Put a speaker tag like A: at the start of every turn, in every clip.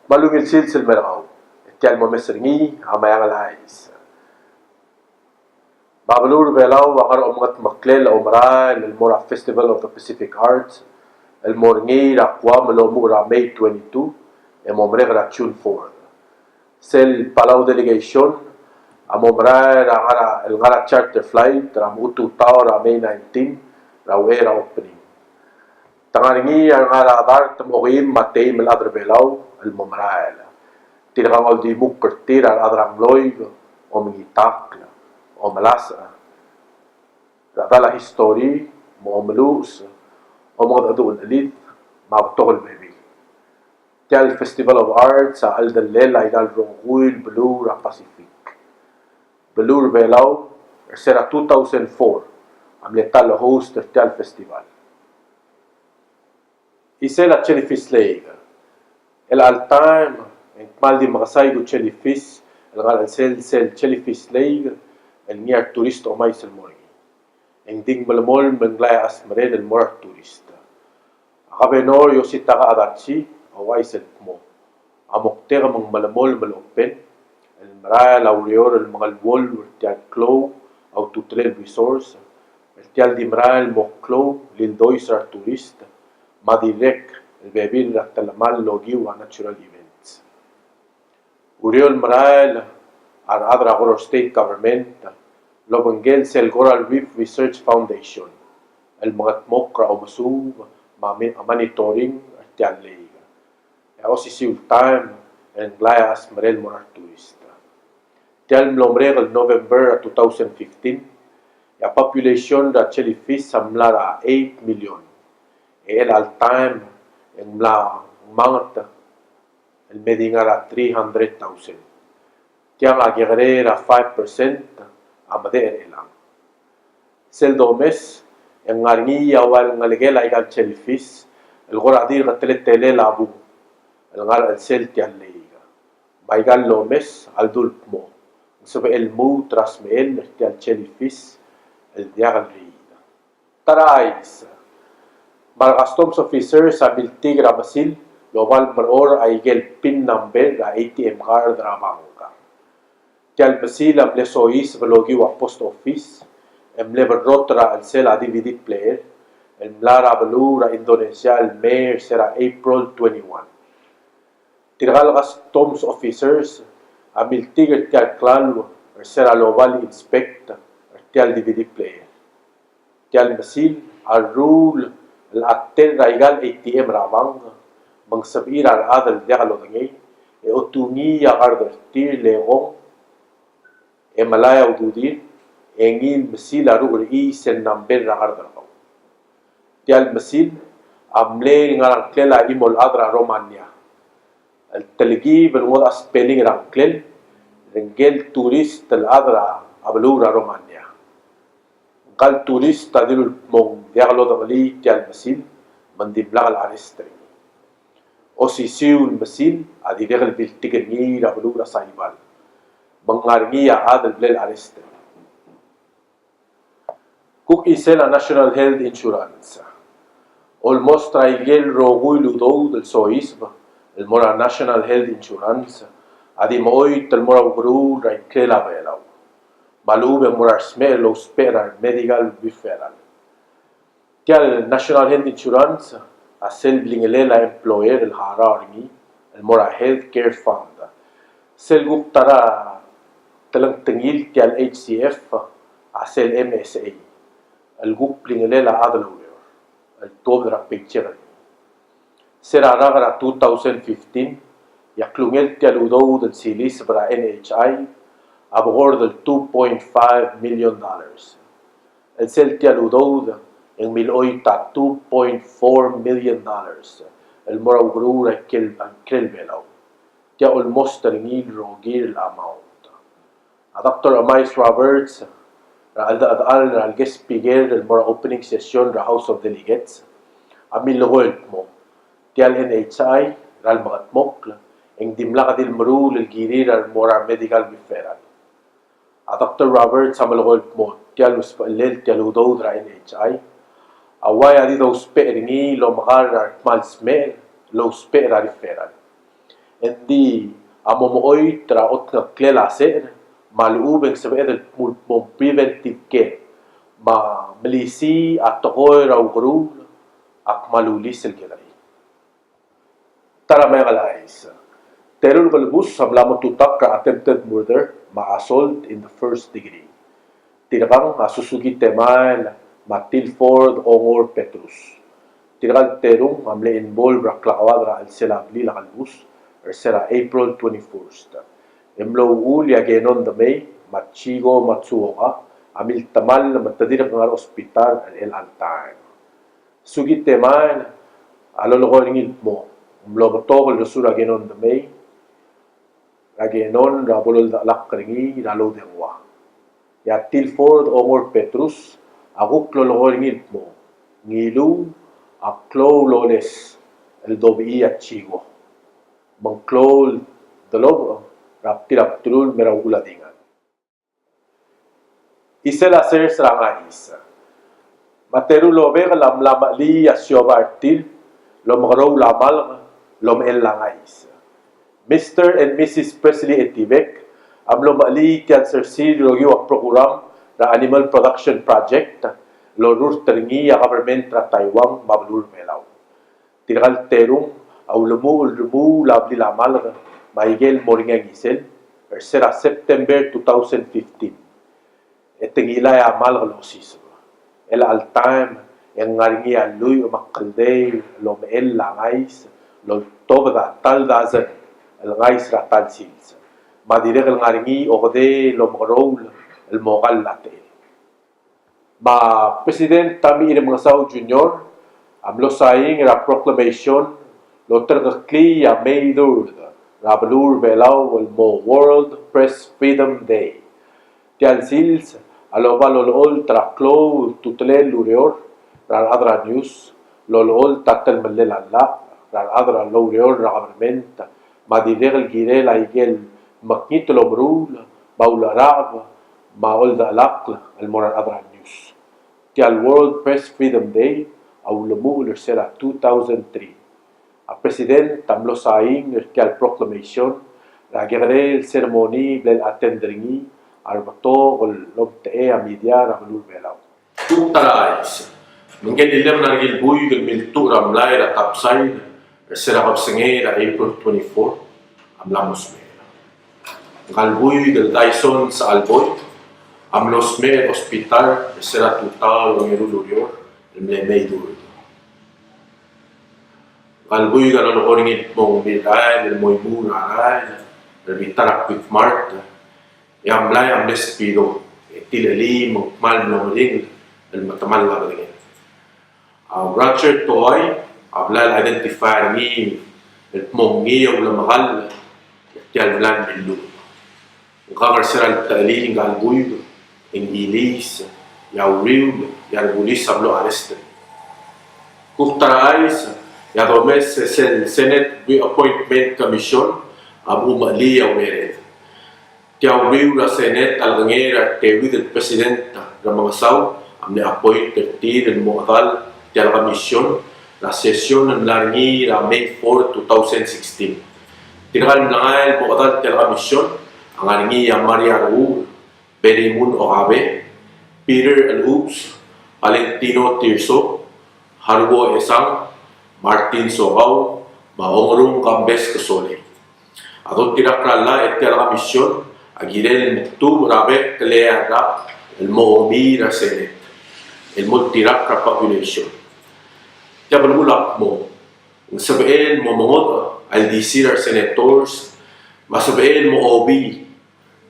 A: Meang El Chais May tial mo mesringi Meang El Chais Babalur Palau wakar omat maklel omral el Mora Festival of the Pacific Arts el morngi rakwa melomu ra May 22 e momre ra June 4 sel Palau delegation amomra ra el ngara charter flight ra mutu tao ra May 19 ra wera opening tangaringi ang ngara dar temogim matei meladre Palau el momrael tirangol di mukertir al adrang loy o mengitak o melasa dala history mo melus o mga adun elit mabtol baby tial Festival of Arts sa aldalel ay dal ronghuil Blue ra Pacific Blue Palau sera 2004 am letal host del tial festival isela Jellyfish Lake el altam en mal di makasay do Jellyfish el ngal sel Jellyfish Lake el near turist o may sel morgi en ding malamol menglaya asmare del morar turista akabenor yo sitaka adatsi o ay sel mo amoktera mang malamol malopen el maraya laurior el mga wol tial klo au tutrel resource el tial di maraya el moklo lindoy sar turista madirek el bebir talamal logiu a natural events uriol maraya ar adra horror state government Lobengel sel Coral Reef Research Foundation el mga mokra o masub monitoring tial lega e osi siul time en glayas marel morar turista tial mlomre el November 2015 la population da jellyfish samlara 8 million e el al time en mla mangta el medingara 300,000 tiang agerera 5% amader elang sel domes en ngarngi awal ngalegela igal jellyfish el goradir gatletele labu el ngal el sel tial leiga maigal lomes al dulpmo sobre el mu trasmel tial jellyfish el diagal rida tarais mal customs officer sa biltigra basil global maror aigel pin number ra ATM card rabanga tial basil am lesois velogi wa post office em lever rotra al sel a DVD player em lara belura Indonesia el mayor será April 21 tirgal customs officers amil tiger tial clan será global inspect tial DVD player tial basil al rule el atel raigal ATM rabang mangsabir al adal dialo ngay e otungi ya garder tir leong e malaya ududir engil masil aru i sen number ragar tial masil amle ngarang klela imol adra Romania el telgi benwad spelling rangkel rengel turist el adra ablura Romania gal turist adil mong diaglo dali tial masil mandibla al arrestre o si siul masil adivel bil tigni ablura saibal mengargia adel blel arrestre Cook isela National Health Insurance almost traigel rogui ludo del soism el mora National Health Insurance adi moi tel mora gru raikela belau malube mora smelo spera medical referral tial National Health Insurance asel blingelela employer el hararngi el mora Health Care Fund sel guktara telang tengil tial HCF asel MSA el gup blingelela adalur el tobra picture sera ragra 2015 yaklungel tial udo del silis para NHI abogor del 2.5 million dollars el sel tial udo en miloita 2.4 million dollars el mora ugrura kel belau tia almost tengil rogir la amount a Dr. Amais Roberts al guest speaker del mora opening session ra House of Delegates amil logolt mo tial NHI ral magat mokla eng dimla kadil marul el girir al mora medical referral a Dr. Roberts amalgolt mo tial uspalel tial udod ra NHI away adi do speringi lo magar ra mal smell lo spera referral Hindi amomoy traot nga klelase maluubeng sa medal mong preventive care ma malisi at tokoy raw guru ak malulis el gilay. Tara may kalais. Terol kalbus sa tutak ka attempted murder ma-assault in the first degree. Tinakang masusugi temal Matilford Ongor Petrus. Tinakal terong amle involve raklakawad ra al sila lila kalbus or sera April 21st. Emlo ul ya genon the May Machigo Matsuoka amil tamal na matadirak ng ospital el Altan. Sugi temal aloloko ringit mo. Emlo batokol lusura genon the May Gagenon rabolol da alak ringi nalo dengwa. Ya Tilford Ongor Petrus akuk loloko ringit mo. Ngilu aklo loles el dobi at chigo. Mengklol dalob raptilap tulul meraw uladingan. Isela ser serangais. Materu lobe lam lama li asyoba artil lom garaw lamal lom el langais. Mr. and Mrs. Presley Etibek amlo mali cancer seed logyo ak program na Animal Production Project lorur teringi ya government ra Taiwan mablur melaw. Tiral terung au lumu labli lamal maigel moringa gisel sera September 2015 etengila ya mal losis el al time yang ngaringi aluy makalde lom el langais lo toga tal dazen el ngais ratal sils madirek el ngaringi ode lom rol el mogal latel ba president Tami Irimngasaw Jr. amlo saying ra proclamation Loter kakli ya May 3rd, Rabalur Belaw mo World Press Freedom Day. Tial sils, aloba lolol traklo tutle lurior, ral adra news, lolol tatel malelala, ral adra lurior government, madirel girel aigel maknitlo brul, baularab, maol da alak, el moral adra news. Tial World Press Freedom Day, aulamu ulersera 2003. A president tamlo saing al proclamation la guerre el ceremony blel attendringi al bato ol lobte a media ramlur belaw tu tarais mungkin dilem nargil buy gel miltu ramlay ra tapsay sera kapsenge ra April 24 amlamos me gal buy gel Dyson sa alboy amlos me hospital sera total ngirulurio le meidur Albuy ka na ringit mong bilay, el moy mura, el bitarak with mart, yamlay am despido, tilali mong mal no ring, el matamal la ringit. Roger Toy, ablal identifier ni, el mongi o la mahal, tial blan bilu. Cover seral tali ng albuy, Inggilis, yaw riw, yarbulis sablo arrested. Kuktarais, Yadomes es el Senate Appointment Commission abu mali yaw mered. Tiyaw riw la Senate algangera tewid el Presidente ng mga saw amne appoint 13 el muadal tiyaw commission la sesyon ng larngi la May 4, 2016. Tinakal na el muadal tiyaw commission ang larngi ang Maria Raul, Berimun Okabe, Peter L. Hoops, Valentino Tirso, Harbo Esang, Martin Sogaw, maongrong kambes kasole. Ato tirakrala et tiara mission agirel muktu rabe kleara el moomi ra senet. El multirakra population. Tiya balulak mo. Ang sabihin mo mga al disir senators, masabihin mo obi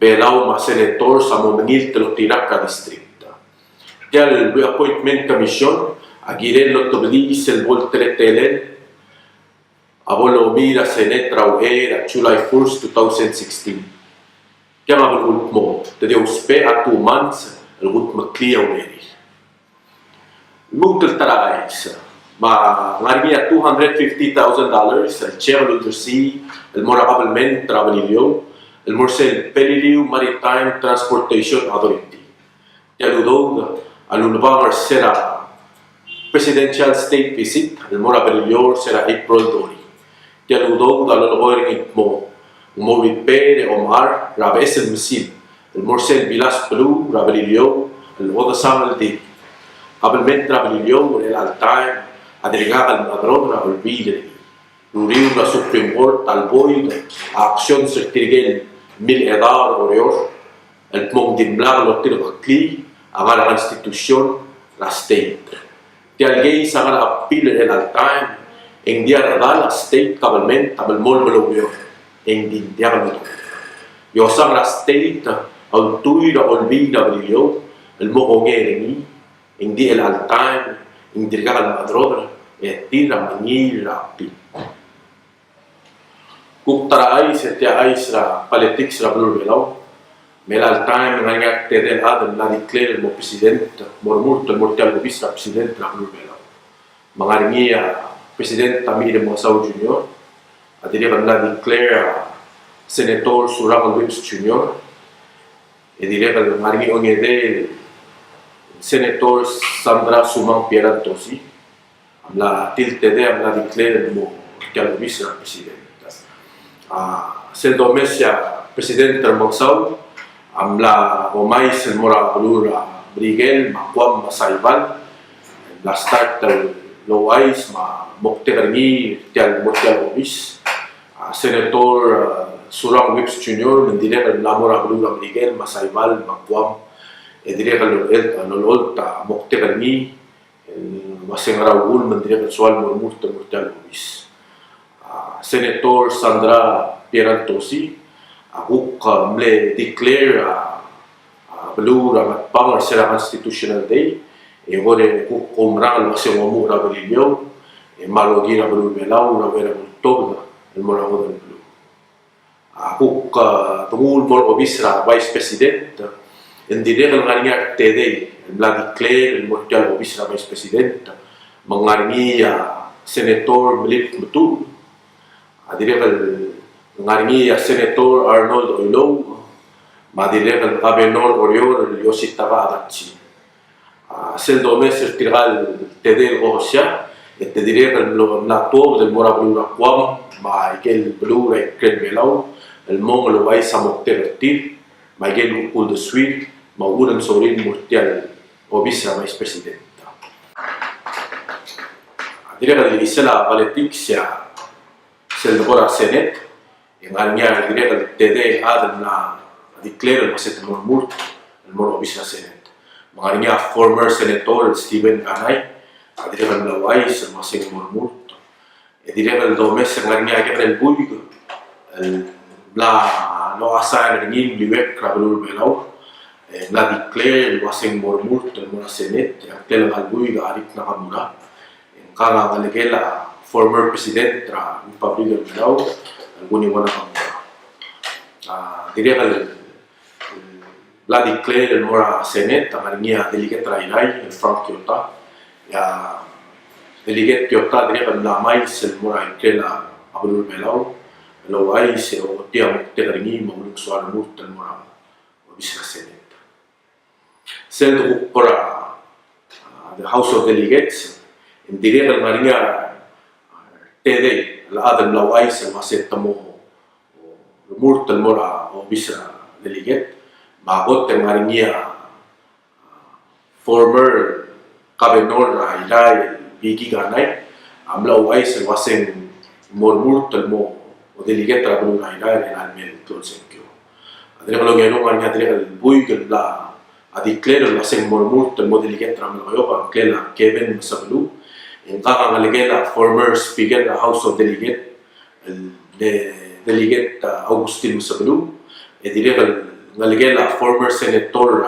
A: belaw ma senators sa mumingil tirakra district. Tiya el appointment commission agirel lo toblis el voltretelen abolo mira senet rauera July 1st 2016 kaya mabulgul mo tadi uspe at 2 months el gut makliya umeri mugtal tarais ma ngarmia $250,000 el chair ludersi el moraqabelment travelilio el morsel peliliu maritime transportation authority kaya ludog alunubang sera presidential state visit al Mora Bellior será April 2. Tiyalu Dodong dalologoring mo Movid Pere Omar Rabe Esel Mesin el Morsel Vilas Blue Rabelilio el Oda Samal Di Abelment Rabelilio el Altair Adriga al Madron Rabel Vidre Ruriu la Supreme Court Alboid Action Sertirigel Mil Edar Oreor el Pmong Dimblar Lotir Bakli Agar la institución la State Ti alguém Sagar Apil el Altair en dia radal la State Cabalment Abel Mol Belobio en dia Cabalment Yo sang la State al tuira olvida brillo el mogongeri en dia el Altair en dirga al Madron e tira manira pi Kuktara ais et ais la politics la blur belau melal time ngangak tedel adam la declare mo president mormurto mortal vice president la blur belau mangaringia president tamir mo sau junior adire la declare senator surang Williams junior e dire la mangaringia ongede senator Sandra Sumang Pierantosi la tiltede la declare mo mortal vice president sel domesia presidente Termongsau amla omais el mora blura brigel makwam masaiban la start loais ma mokterni tial motial obis senator Surang Wips Junior mendire la mora blura brigel masaibal makwam e dire el olta mokterni masengara ul mendire soal mormurto mortial obis Senator Sandra Pierantosi Aguk mle declare blue ramat pang sera constitutional day e gore ku omrang lo se mo ra belio e malogi ra blue belau ra vera toda el moramo del blue Aguk tumul mol obisra vice president en dire el ngania tede la declare el mortal obisra vice president mangarnia senator Melip Mutu Adiregal ngarnia senator Arnold Oilo madiregal gobernador Oriol Yositaba Adachi sel domes tiral tedel osia et diregal la tour del morablu quam Michael Blue e Crembelau el mong lo vai samoktertir Michael Ul de Suite mauran sorin mortial obisa vice presidenta Adiregal isela politics sel bora senet en alnya direct al td adam na declare el set murmurt el mor obisna senet mangarnya former senator Stephen Kanay direct al lawais el masing murmurt e direct al domes mangarnya que el buig el la no asa ngin liwek krablur belau la declare el masing murmurt el mor senet tel al buig arit na kamura en kala ngalegela former president tra Republic of Palau alguni wana kamura direct la declare el mora senet amaringia delegate trainai el Frank Kyoto ya delegate Kyoto direct la mais el mora la abulur Palau lo ai se o tia mokterini mauluk soal murt el mora obisra senet sel pora the House of Delegates en direct el maringia tede la adam lawais el maset tamo murt el mora obisra delegate magot el maringia former gobernador Railay Bigi Ganay amla wais el waseng murt el mo o delegate la bulu Railay en almel tolsenkyo adre lo ngeno maringia dire el buig la a declare el waseng murt el mo delegate la mo yo kela Kevin Sablu en kaka ngalegela former speaker the House of Delegate el delegate Augustin Sablu e dire ngalegela former senator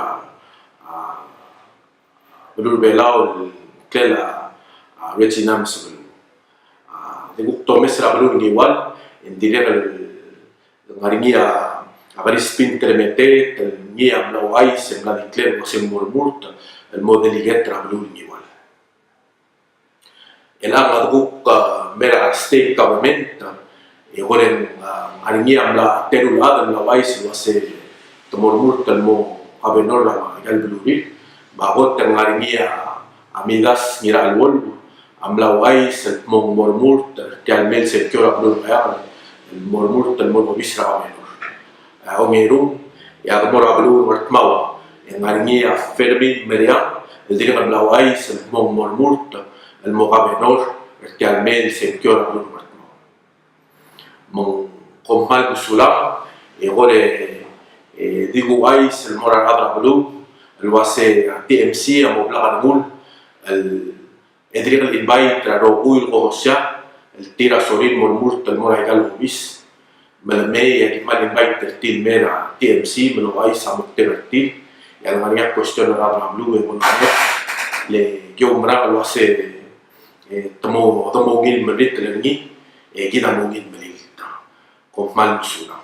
A: Blur Belau kela Regina Sablu de gukto mesra Blur niwal en dire ngaringia avaris pintermete el nia blawai se la declare no se murmurt el mo delegate Blur niwal el agad guk mera state government e goren aringia la terulada la vais lo se tomormurt el mo gobernador la gal bluri bagot aringia amigas mira al wolbo Amlau Ais, el Mong Mormurt, que al mel se quiora Blur Real, el Mormurt, el Morbo Bisra Menor. Ongerum, y a Mora Blur Martmau, en Arnia Fermin Merian, el Digan Amlau Ais, el Mong Mormurt, el Moga Menor, que al mel se quiora Blur Martmau. Mong Commal Musulam, y gore Digu Ais, el Mora Adra Blue, el Wase TMC, a Moblagan Mul, el Edriel invite ro uil ogosya el tira sorin mormurt el mora egal bis melmei e mal invite el til mera TMC me lo vais a muktertil y al maria cuestión la blue e bon le yombra lo hace tomo gil merit le ni e gida mo gil melit con mal musula